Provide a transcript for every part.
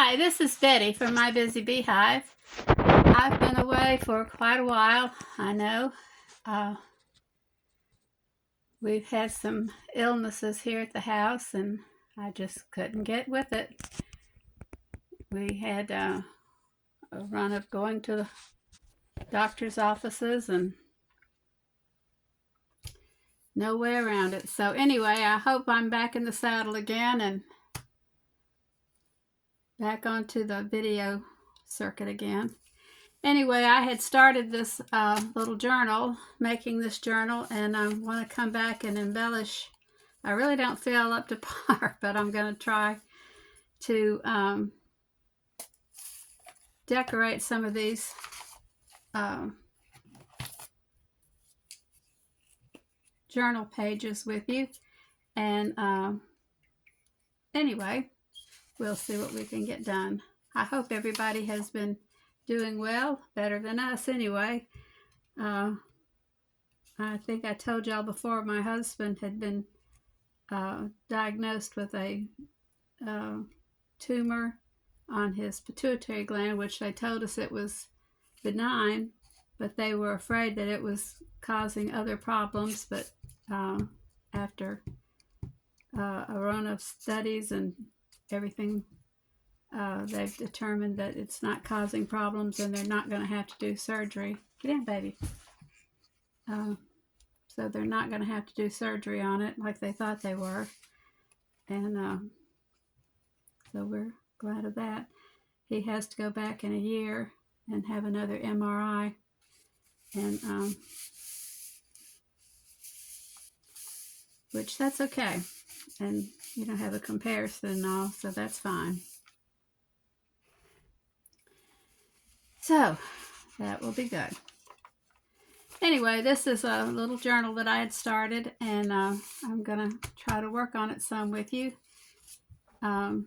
Hi, this is Betty from My Busy Beehive. I've been away for quite a while, I know. We've had some illnesses here at the house and I just couldn't get with it. We had a run of going to the doctor's offices and no way around it. So anyway, I hope I'm back in the saddle again and back onto the video circuit again. Anyway, I had started this little journal, making this journal, and I want to come back and embellish. I really don't feel up to par, but I'm going to try to decorate some of these journal pages with you. And anyway, we'll see what we can get done. I hope everybody has been doing well, better than us anyway. I think I told y'all before, my husband had been diagnosed with a tumor on his pituitary gland, which they told us it was benign, but they were afraid that it was causing other problems. But after a run of studies and everything, they've determined that it's not causing problems and they're not going to have to do surgery. Get in, baby. So they're not going to have to do surgery on it like they thought they were. And so we're glad of that. He has to go back in a year and have another MRI. And which that's okay. And you don't have a comparison and all, so that's fine. So that will be good. Anyway, this is a little journal that I had started, and I'm going to try to work on it some with you. Oops,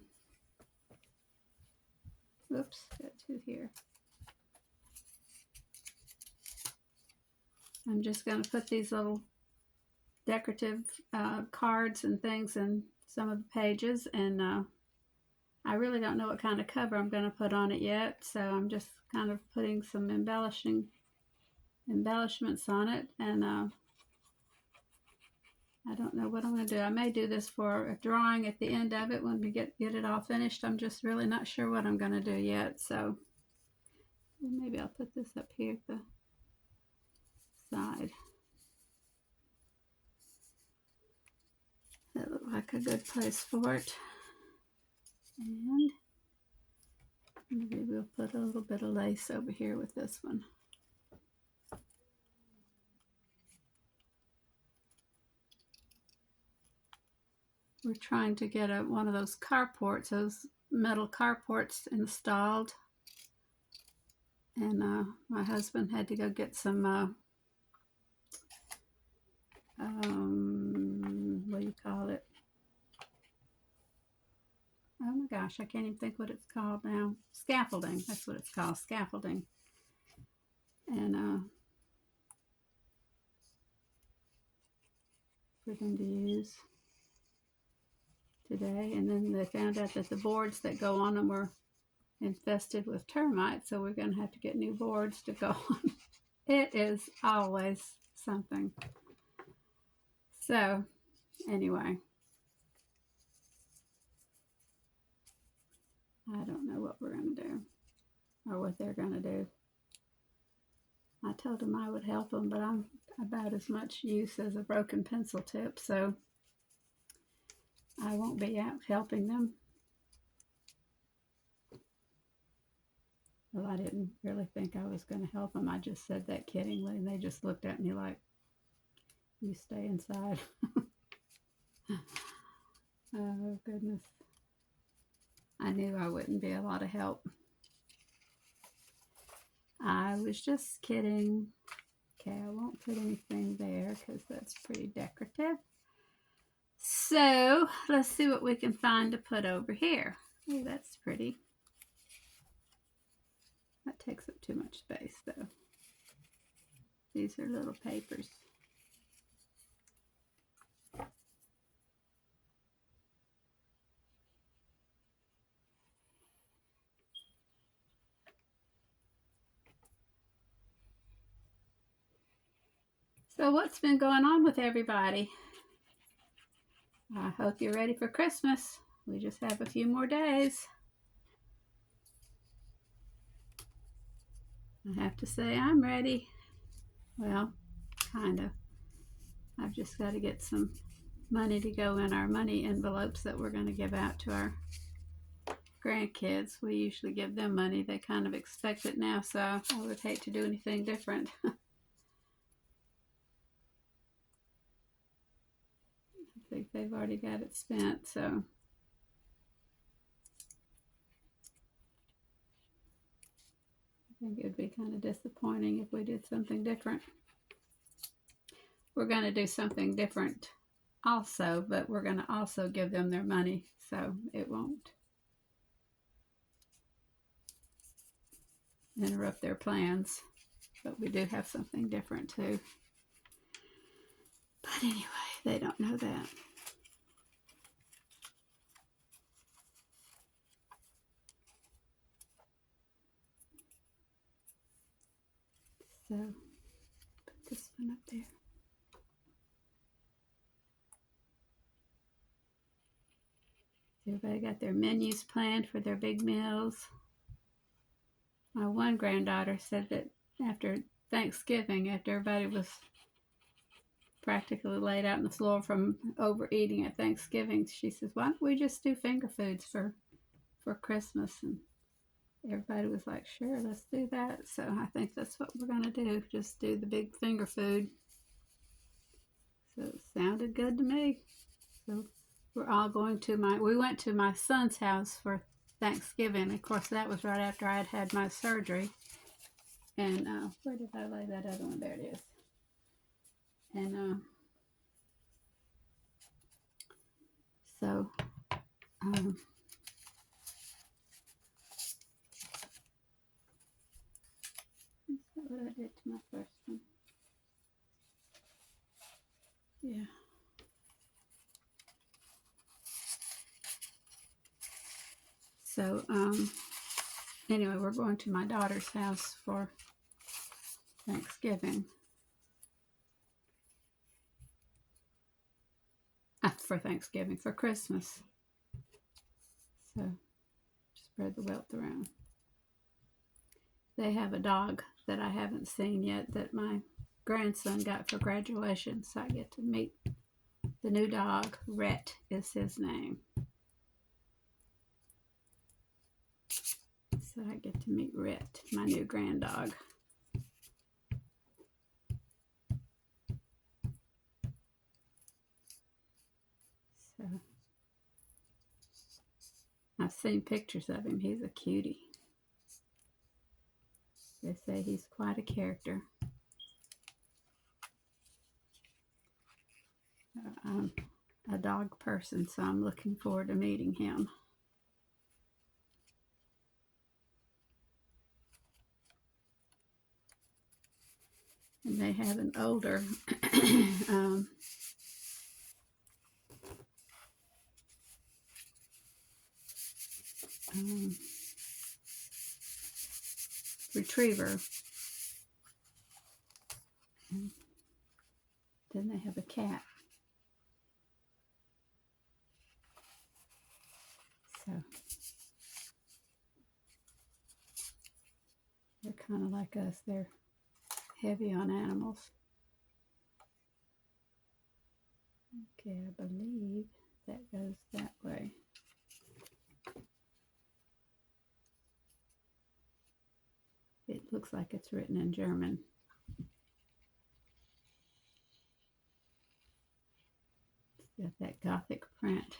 got two here. I'm just going to put these little decorative cards and things in some of the pages, and I really don't know what kind of cover I'm going to put on it yet, so I'm just kind of putting some embellishments on it, and I don't know what I'm going to do. I may do this for a drawing at the end of it when we get it all finished. I'm just really not sure what I'm going to do yet, so maybe I'll put this up here at the side. That looks like a good place for it. And maybe we'll put a little bit of lace over here with this one. We're trying to get one of those carports, those metal carports installed. And my husband had to go get some, what do you call it? Oh my gosh, I can't even think what it's called now. Scaffolding, that's what it's called, scaffolding. And for them to use today. And then they found out that the boards that go on them were infested with termites, so we're going to have to get new boards to go on. It is always something. So anyway, I don't know what we're going to do or what they're going to do. I told them I would help them, but I'm about as much use as a broken pencil tip, so I won't be out helping them. Well, I didn't really think I was going to help them. I just said that kiddingly, and they just looked at me like, you stay inside. Oh, goodness. I knew I wouldn't be a lot of help. I was just kidding. Okay, I won't put anything there because that's pretty decorative. So let's see what we can find to put over here. Oh, that's pretty. That takes up too much space though. These are little papers. So what's been going on with everybody? I hope you're ready for Christmas. We just have a few more days. I have to say I'm ready. Well, kind of. I've just got to get some money to go in our money envelopes that we're going to give out to our grandkids. We usually give them money. They kind of expect it now, so I would hate to do anything different. I think they've already got it spent, so I think it would be kind of disappointing if we did something different. We're going to do something different also, but we're going to also give them their money, so it won't interrupt their plans. But we do have something different too. But anyway, they don't know that. So, put this one up there. Everybody got their menus planned for their big meals. My one granddaughter said that after Thanksgiving, after everybody was practically laid out on the floor from overeating at Thanksgiving, she says, why don't we just do finger foods for Christmas? And everybody was like, sure, let's do that. So I think that's what we're going to do, just do the big finger food. So it sounded good to me. So we're all going to we went to my son's house for Thanksgiving. Of course, that was right after I had had my surgery. And where did I lay that other one? There it is. And so what I did to my first one. Yeah. So anyway, we're going to my daughter's house for Thanksgiving. For Christmas. So spread the wealth around. They have a dog that I haven't seen yet that my grandson got for graduation, so I get to meet the new dog. Rhett is his name. So I get to meet Rhett, my new grand dog. So I've seen pictures of him. He's a cutie. They say he's quite a character. I'm a dog person, so I'm looking forward to meeting him. And they have an older retriever. And then they have a cat. So they're kind of like us. They're heavy on animals. Okay, I believe that goes that way. It looks like it's written in German. It's got that Gothic print.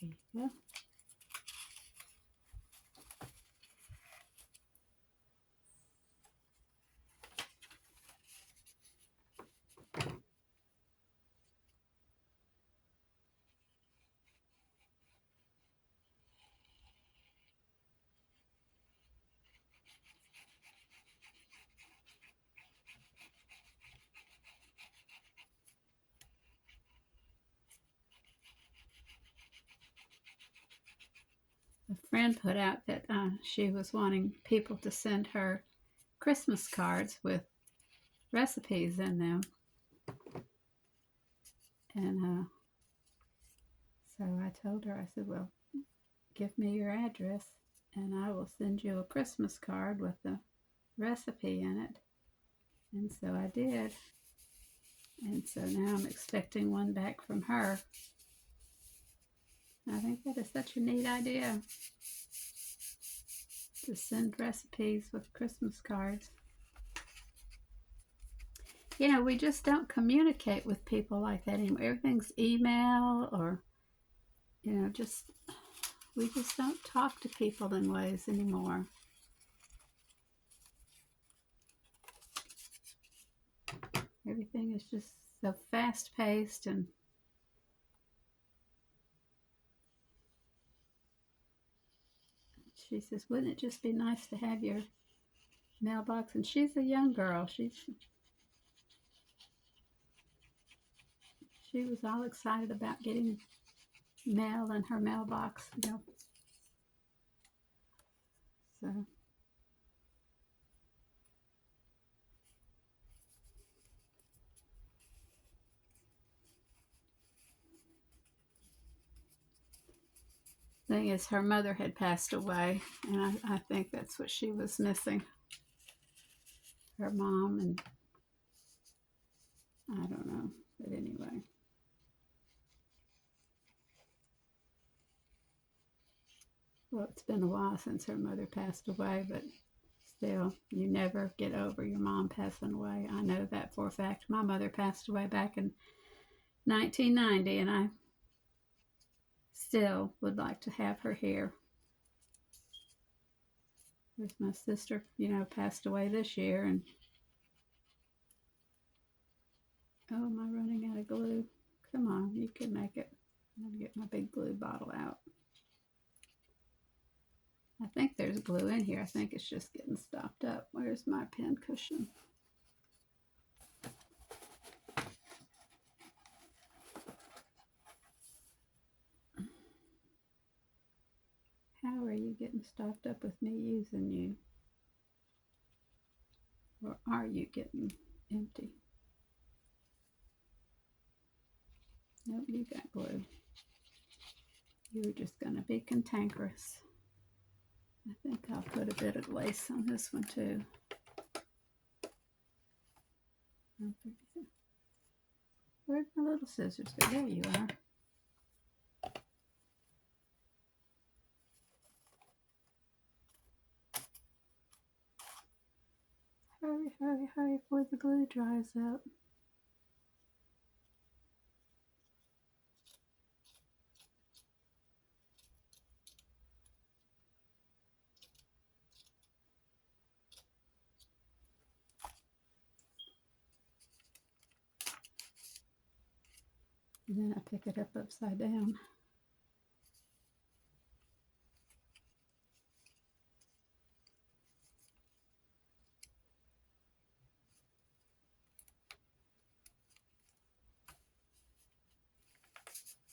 There you go. a friend put out that she was wanting people to send her Christmas cards with recipes in them. And so I told her, I said, well, give me your address and I will send you a Christmas card with the recipe in it. And so I did. And so now I'm expecting one back from her. I think that is such a neat idea, to send recipes with Christmas cards. You know, we just don't communicate with people like that anymore. Everything's email or, you know, we just don't talk to people in ways anymore. Everything is just so fast-paced, and she says, wouldn't it just be nice to have your mailbox? And she's a young girl. She was all excited about getting mail in her mailbox, you know. So thing is, her mother had passed away, and I think that's what she was missing. Her mom, and I don't know, but anyway. Well, it's been a while since her mother passed away, but still, you never get over your mom passing away. I know that for a fact. My mother passed away back in 1990, and I still would like to have her here. There's my sister, you know, passed away this year, and oh, am I running out of glue? Come on, you can make it. I'm going to get my big glue bottle out. I think there's glue in here. I think it's just getting stopped up. Where's my pen cushion? How are you getting stopped up with me using you? Or are you getting empty? Nope, you got glue. You're just going to be cantankerous. I think I'll put a bit of lace on this one too. Where'd my little scissors go? There you are. Hurry, hurry, hurry before the glue dries up. And then I pick it up upside down.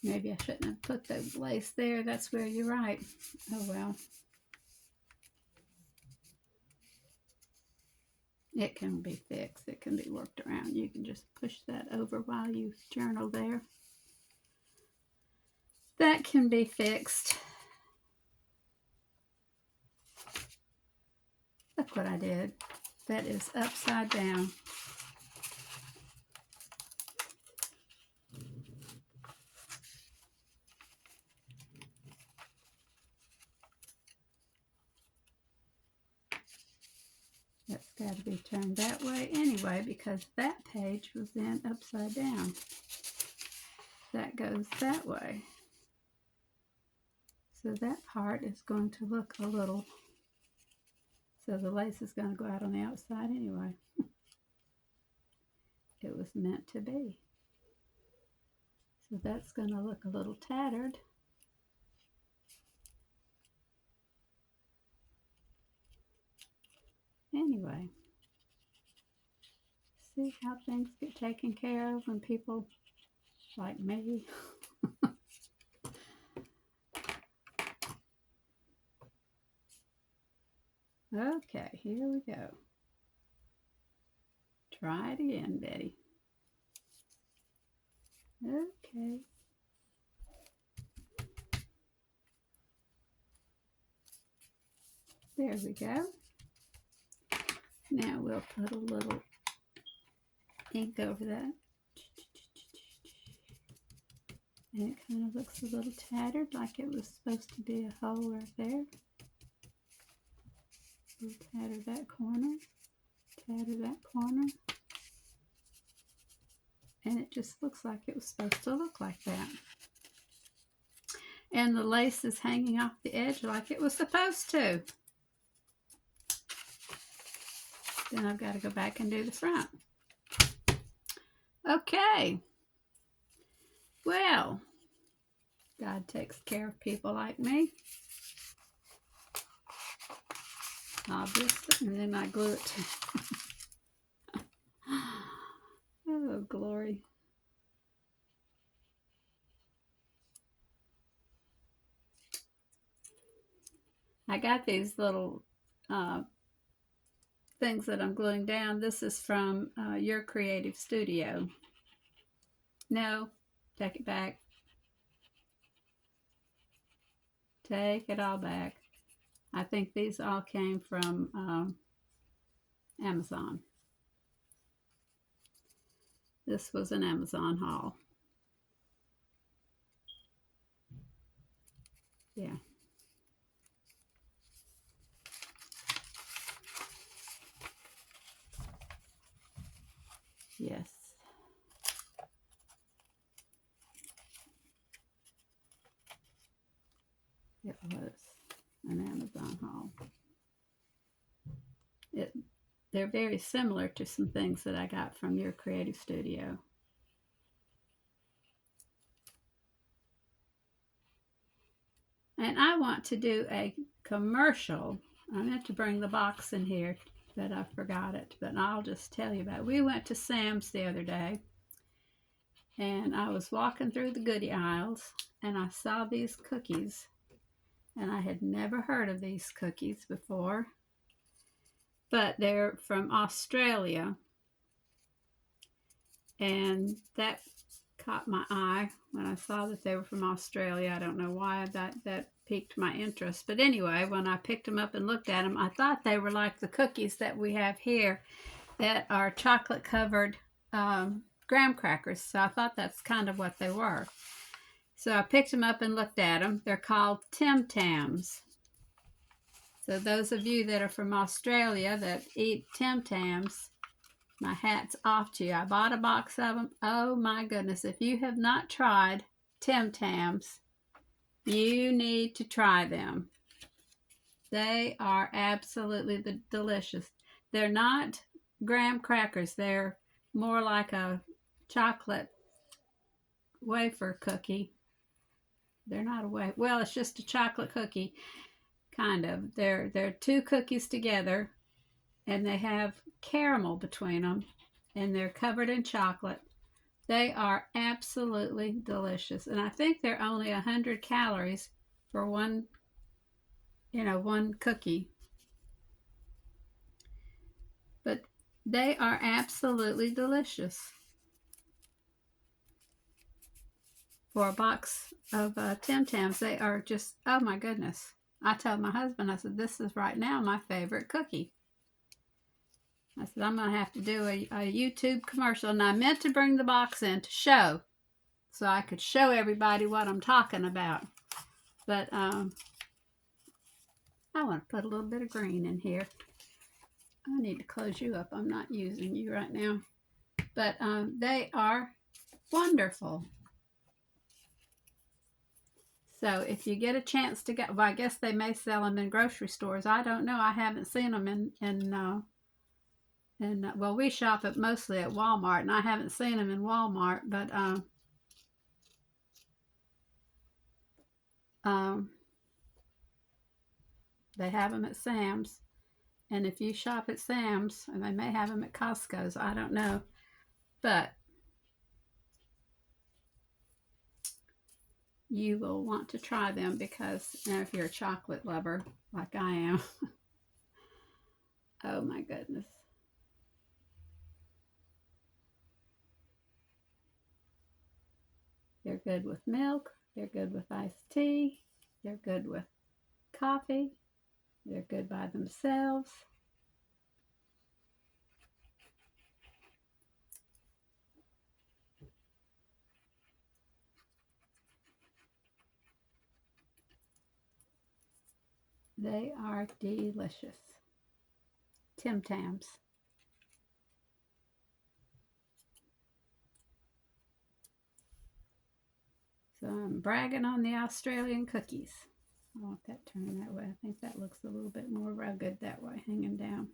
Maybe I shouldn't have put the lace there. That's where you're right. Oh well. It can be fixed. It can be worked around. You can just push that over while you journal there. That can be fixed. Look what I did. That is upside down. That's got to be turned that way anyway, because that page was then upside down. That goes that way. So that part is going to look a little, so the lace is going to go out on the outside anyway. It was meant to be. So that's going to look a little tattered. Anyway, see how things get taken care of when people like me Okay, here we go. Try it again, Betty. Okay. There we go. Now we'll put a little ink over that. And it kind of looks a little tattered, like it was supposed to be a hole right there. We'll tatter that corner, tatter that corner. And it just looks like it was supposed to look like that. And the lace is hanging off the edge like it was supposed to. Then I've got to go back and do the front. Okay. Well, God takes care of people like me. Obviously. And then I glue it. Oh, glory. I got these little things that I'm gluing down. This is from Your Creative Studio. No, take it back. Take it all back. I think these all came from Amazon. This was an Amazon haul. Yeah. Yes. It was an Amazon haul. They're very similar to some things that I got from Your Creative Studio. And I want to do a commercial. I meant to bring the box in here, but I forgot it. But I'll just tell you about it. We went to Sam's the other day, and I was walking through the goodie aisles, and I saw these cookies. And I had never heard of these cookies before. But they're from Australia. And that caught my eye when I saw that they were from Australia. I don't know why that piqued my interest. But anyway, when I picked them up and looked at them, I thought they were like the cookies that we have here that are chocolate covered graham crackers. So I thought that's kind of what they were. So I picked them up and looked at them. They're called Tim Tams. So those of you that are from Australia that eat Tim Tams, my hat's off to you. I bought a box of them. Oh my goodness. If you have not tried Tim Tams, you need to try them. They are absolutely delicious. They're not graham crackers. They're more like a chocolate wafer cookie. They're not a wafer. Well, it's just a chocolate cookie, kind of. They're two cookies together, and they have caramel between them, and they're covered in chocolate. They are absolutely delicious, and I think they're only 100 calories for one cookie. But they are absolutely delicious. For a box of Tim Tams, they are just, oh my goodness. I told my husband, I said, this is right now my favorite cookie. I said, I'm going to have to do a YouTube commercial. And I meant to bring the box in to show, so I could show everybody what I'm talking about. But I want to put a little bit of green in here. I need to close you up. I'm not using you right now. But they are wonderful. So if you get a chance to get, well, I guess they may sell them in grocery stores. I don't know. I haven't seen them well, we shop mostly at Walmart, and I haven't seen them in Walmart, but they have them at Sam's. And if you shop at Sam's, and they may have them at Costco's, I don't know. But you will want to try them because if you're a chocolate lover like I am, Oh my goodness. They're good with milk. They're good with iced tea. They're good with coffee. They're good by themselves. They are delicious. Tim Tams. So I'm bragging on the Australian cookies. I want that turned that way. I think that looks a little bit more rugged that way, hanging down.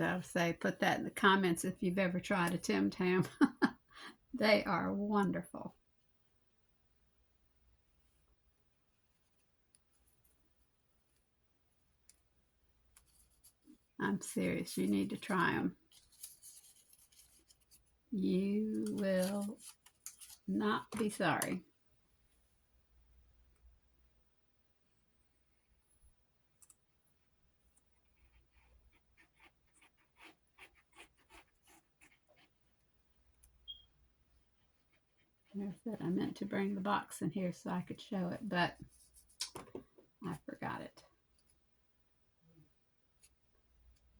I'll say, put that in the comments if you've ever tried a Tim Tam. They are wonderful. I'm serious. You need to try them. You will not be sorry. I said I meant to bring the box in here so I could show it, but I forgot it.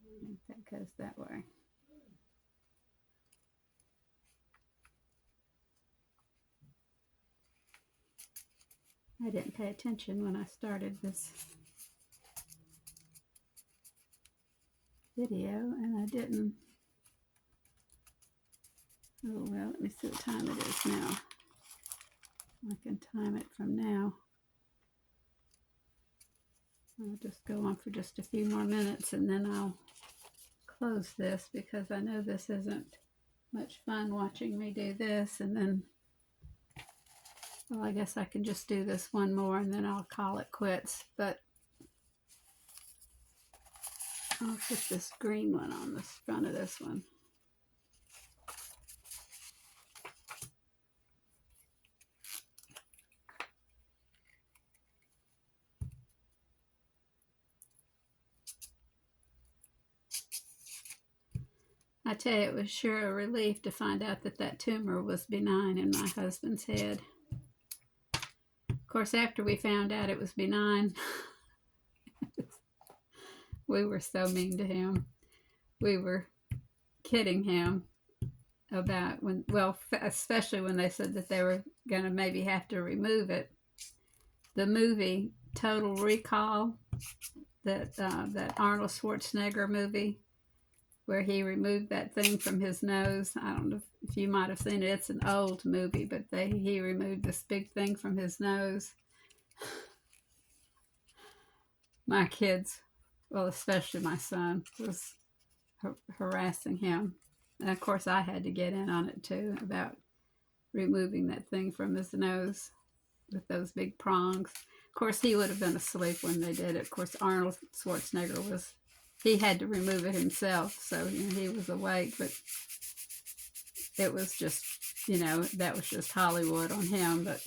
I think that goes that way. I didn't pay attention when I started this video, and I didn't. Oh well, let me see what time it is now. I can time it from now. I'll just go on for just a few more minutes and then I'll close this, because I know this isn't much fun watching me do this. And then, well, I guess I can just do this one more and then I'll call it quits. But I'll put this green one on the front of this one. I tell you, it was sure a relief to find out that that tumor was benign in my husband's head. Of course, after we found out it was benign, we were so mean to him. We were kidding him about when, well, especially when they said that they were going to maybe have to remove it. The movie Total Recall, that Arnold Schwarzenegger movie, where he removed that thing from his nose. I don't know if you might have seen it. It's an old movie, but he removed this big thing from his nose. My kids, well, especially my son, was harassing him. And of course, I had to get in on it too, about removing that thing from his nose with those big prongs. Of course, he would have been asleep when they did it. Of course, Arnold Schwarzenegger he had to remove it himself, so he was awake, but it was just, that was just Hollywood on him. But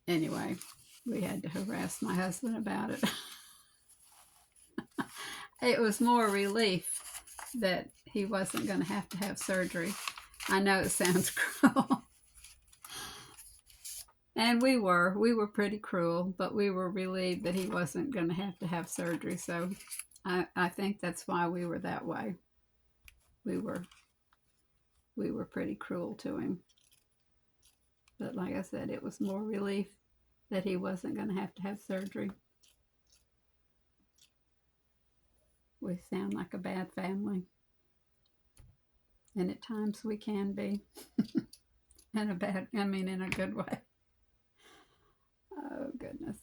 anyway, we had to harass my husband about it. It was more relief that he wasn't going to have surgery. I know it sounds cruel. And we were pretty cruel, but we were relieved that he wasn't going to have surgery. So I think that's why we were that way. We were pretty cruel to him. But like I said, it was more relief that he wasn't going to have surgery. We sound like a bad family. And at times we can be in a bad, I mean, in a good way. Oh, goodness.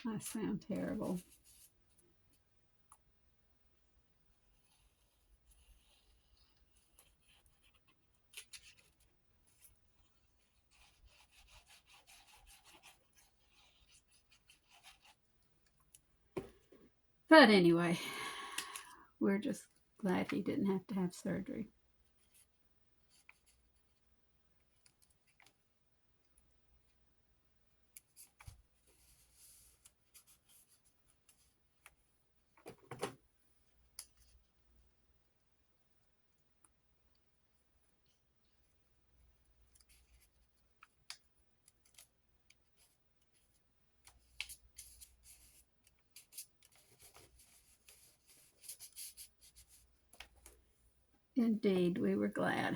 I sound terrible. But anyway, we're just glad he didn't have to have surgery. Indeed, we were glad.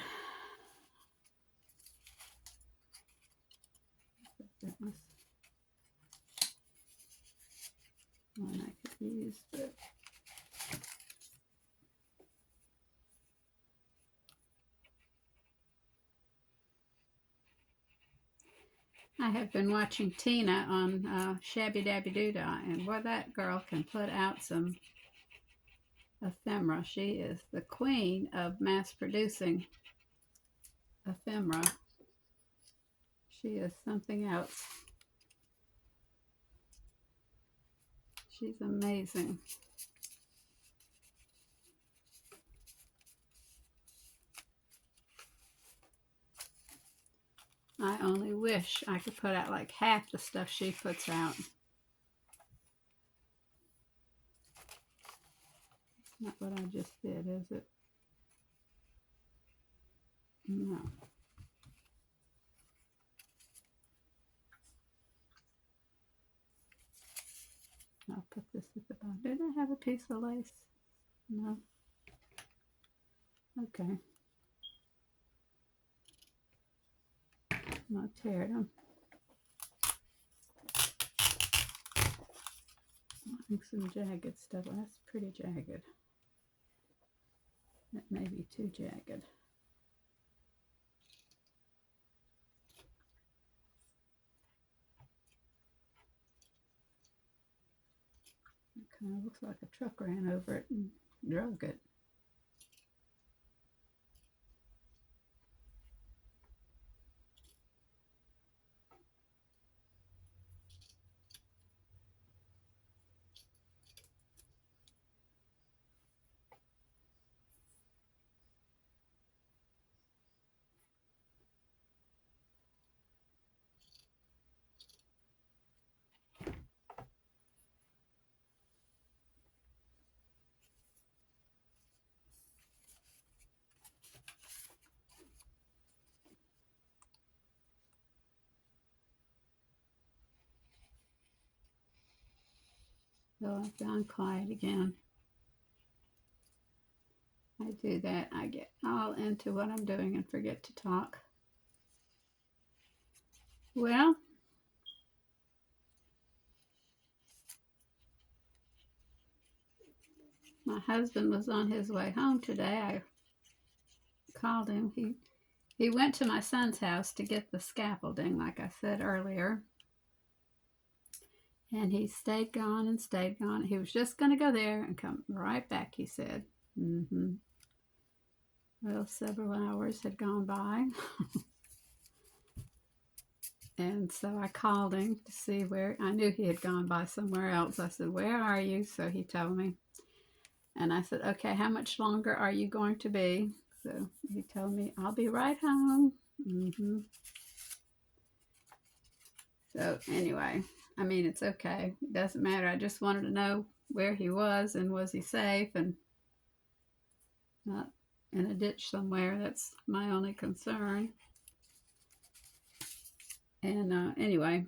That was one I could use, but I have been watching Tina on Shabby Dabby Doodah, and boy, that girl can put out some ephemera. She is the queen of mass producing ephemera. She is something else. She's amazing. I only wish I could put out like half the stuff she puts out. Not what I just did, is it? No. I'll put this at the bottom. Did I have a piece of lace? No. Okay. I'll tear them. Like some jagged stuff. Well, that's pretty jagged. That may be too jagged. It kind of looks like a truck ran over it and drug it. So I've gone quiet again. I do that. I get all into what I'm doing and forget to talk. Well, my husband was on his way home today. I called him. He went to my son's house to get the scaffolding, like I said earlier. And he stayed gone and stayed gone. He was just going to go there and come right back, he said. Well, several hours had gone by. And so I called him to see where, I knew he had gone by somewhere else. I said, "Where are you?" So he told me. And I said, "Okay, how much longer are you going to be?" So he told me, "I'll be right home." So anyway, I mean, it's okay. It doesn't matter. I just wanted to know where he was and was he safe and not in a ditch somewhere. That's my only concern. And anyway,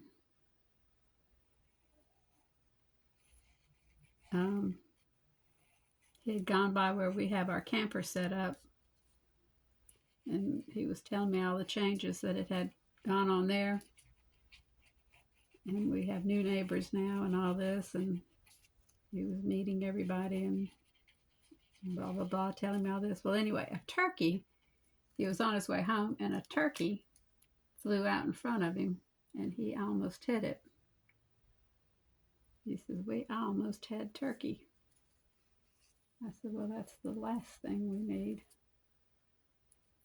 he had gone by where we have our camper set up, and he was telling me all the changes that it had gone on there. And we have new neighbors now and all this, and he was meeting everybody, and blah, blah, blah, telling me all this. Well, anyway, a turkey, he was on his way home, and a turkey flew out in front of him, and he almost hit it. He says, I almost had turkey. I said, well, that's the last thing we need,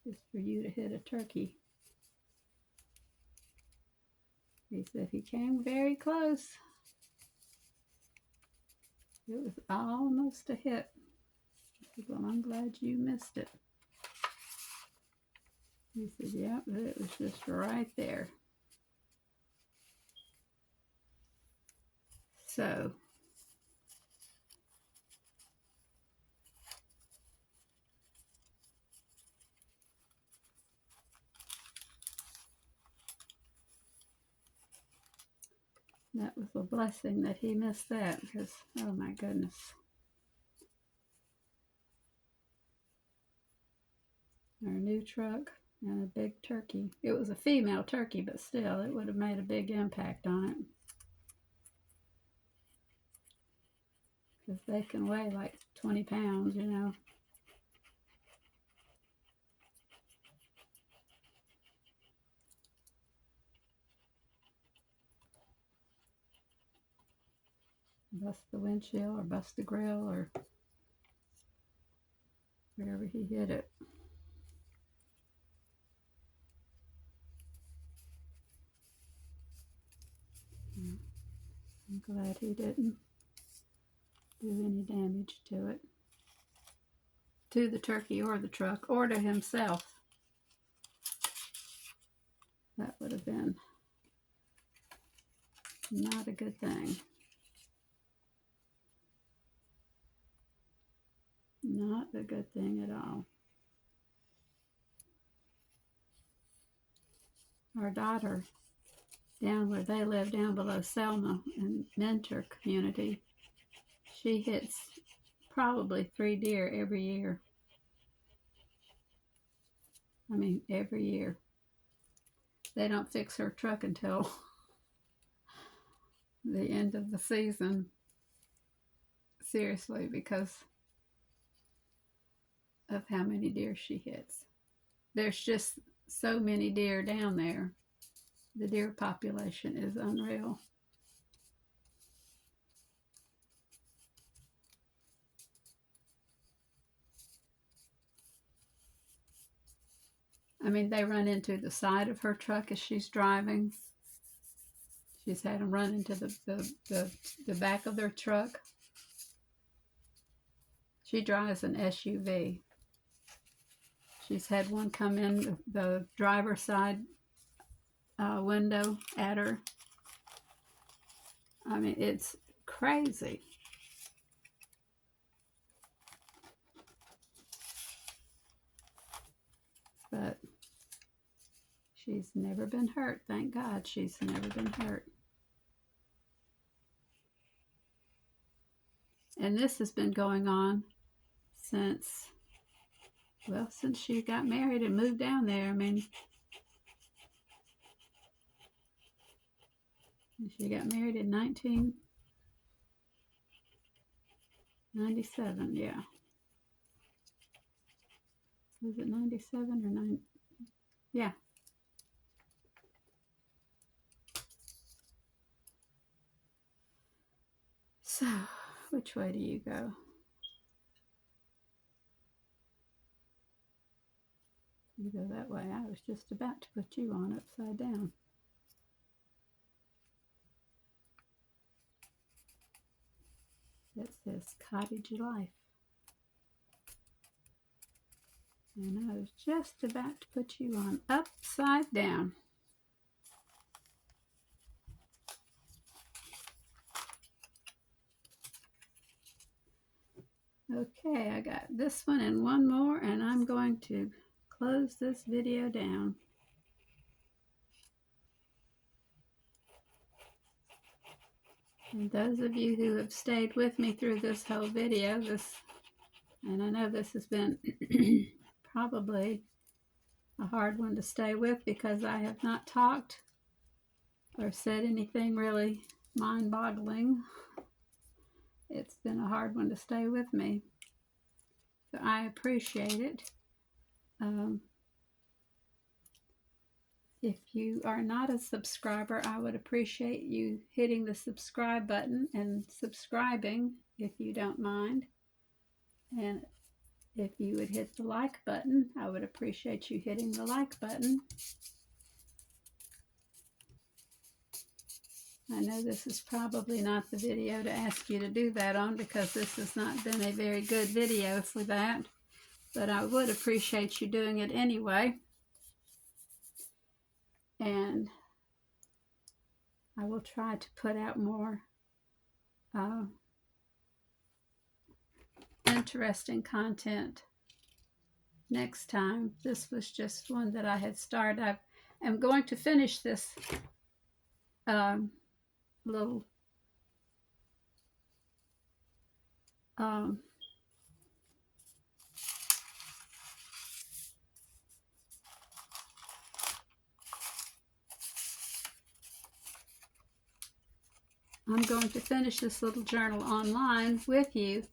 is for you to hit a turkey. He said he came very close. It was almost a hit. I said, well, I'm glad you missed it. He said, yeah, but it was just right there. So, that was a blessing that he missed that, because, oh my goodness. Our new truck and a big turkey. It was a female turkey, but still, it would have made a big impact on it. Because they can weigh like 20 pounds, you know. Bust the windshield or bust the grill or wherever he hit it. I'm glad he didn't do any damage to it. To the turkey or the truck or to himself. That would have been not a good thing. Not a good thing at all. Our daughter, down where they live, down below Selma in Mentor community, she hits probably 3 deer every year. I mean, every year. They don't fix her truck until the end of the season. Seriously, because of how many deer she hits. There's just so many deer down there. The deer population is unreal. I mean, they run into the side of her truck as she's driving. She's had them run into the back of their truck. She drives an SUV. She's had one come in the driver's side window at her. I mean, it's crazy. But she's never been hurt. Thank God she's never been hurt. And this has been going on since she got married and moved down there. I mean, she got married in 1997, yeah. Was it 97 or 9? Yeah. So, which way do you go? You go that way. I was just about to put you on upside down. It says cottage life. And I was just about to put you on upside down. Okay, I got this one and one more, and I'm going to close this video down. And those of you who have stayed with me through this whole video, and I know this has been probably a hard one to stay with because I have not talked or said anything really mind-boggling. It's been a hard one to stay with me. So I appreciate it. If you are not a subscriber, I would appreciate you hitting the subscribe button and subscribing if you don't mind. And if you would hit the like button, I would appreciate you hitting the like button. I know this is probably not the video to ask you to do that on, because this has not been a very good video for that, but I would appreciate you doing it anyway. And I will try to put out more interesting content next time. This was just one that I had started. I am going to finish this little I'm going to finish this little journal online with you,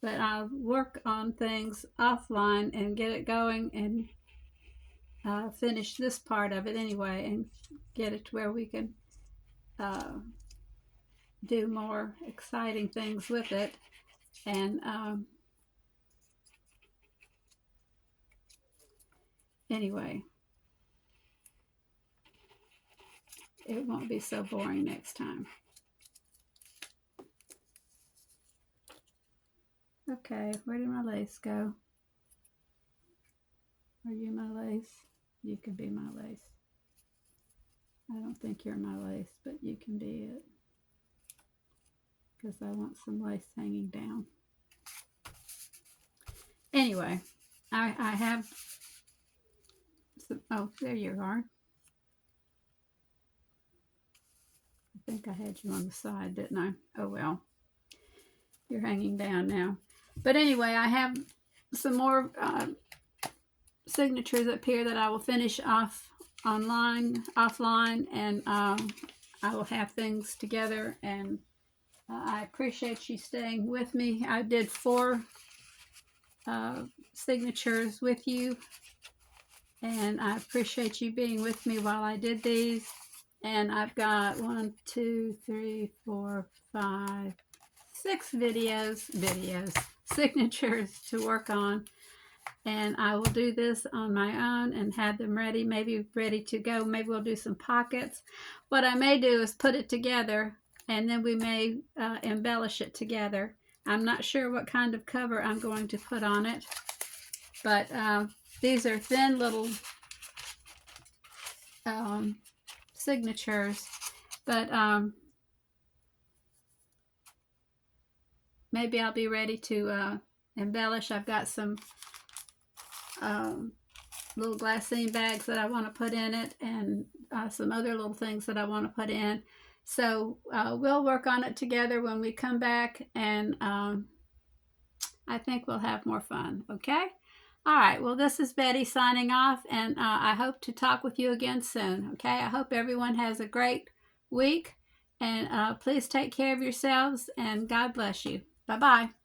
but I'll work on things offline and get it going and finish this part of it anyway and get it to where we can do more exciting things with it. And anyway, it won't be so boring next time. Okay, where did my lace go? Are you my lace? You can be my lace. I don't think you're my lace, but you can be it, because I want some lace hanging down. Anyway, I have some, oh, there you are. I think I had you on the side, didn't I? Oh well, you're hanging down now. But anyway, I have some more signatures up here that I will finish off offline, and I will have things together. And I appreciate you staying with me. I did 4 signatures with you, and I appreciate you being with me while I did these. And I've got 1, 2, 3, 4, 5, 6 signatures to work on. And I will do this on my own and have them ready, maybe ready to go. Maybe we'll do some pockets. What I may do is put it together, and then we may embellish it together. I'm not sure what kind of cover I'm going to put on it, but these are thin little signatures, but maybe I'll be ready to embellish. I've got some little glassine bags that I want to put in it, and some other little things that I want to put in. So we'll work on it together when we come back, and I think we'll have more fun. Okay? All right. Well, this is Betty signing off, and I hope to talk with you again soon. Okay? I hope everyone has a great week, and please take care of yourselves, and God bless you. Bye-bye.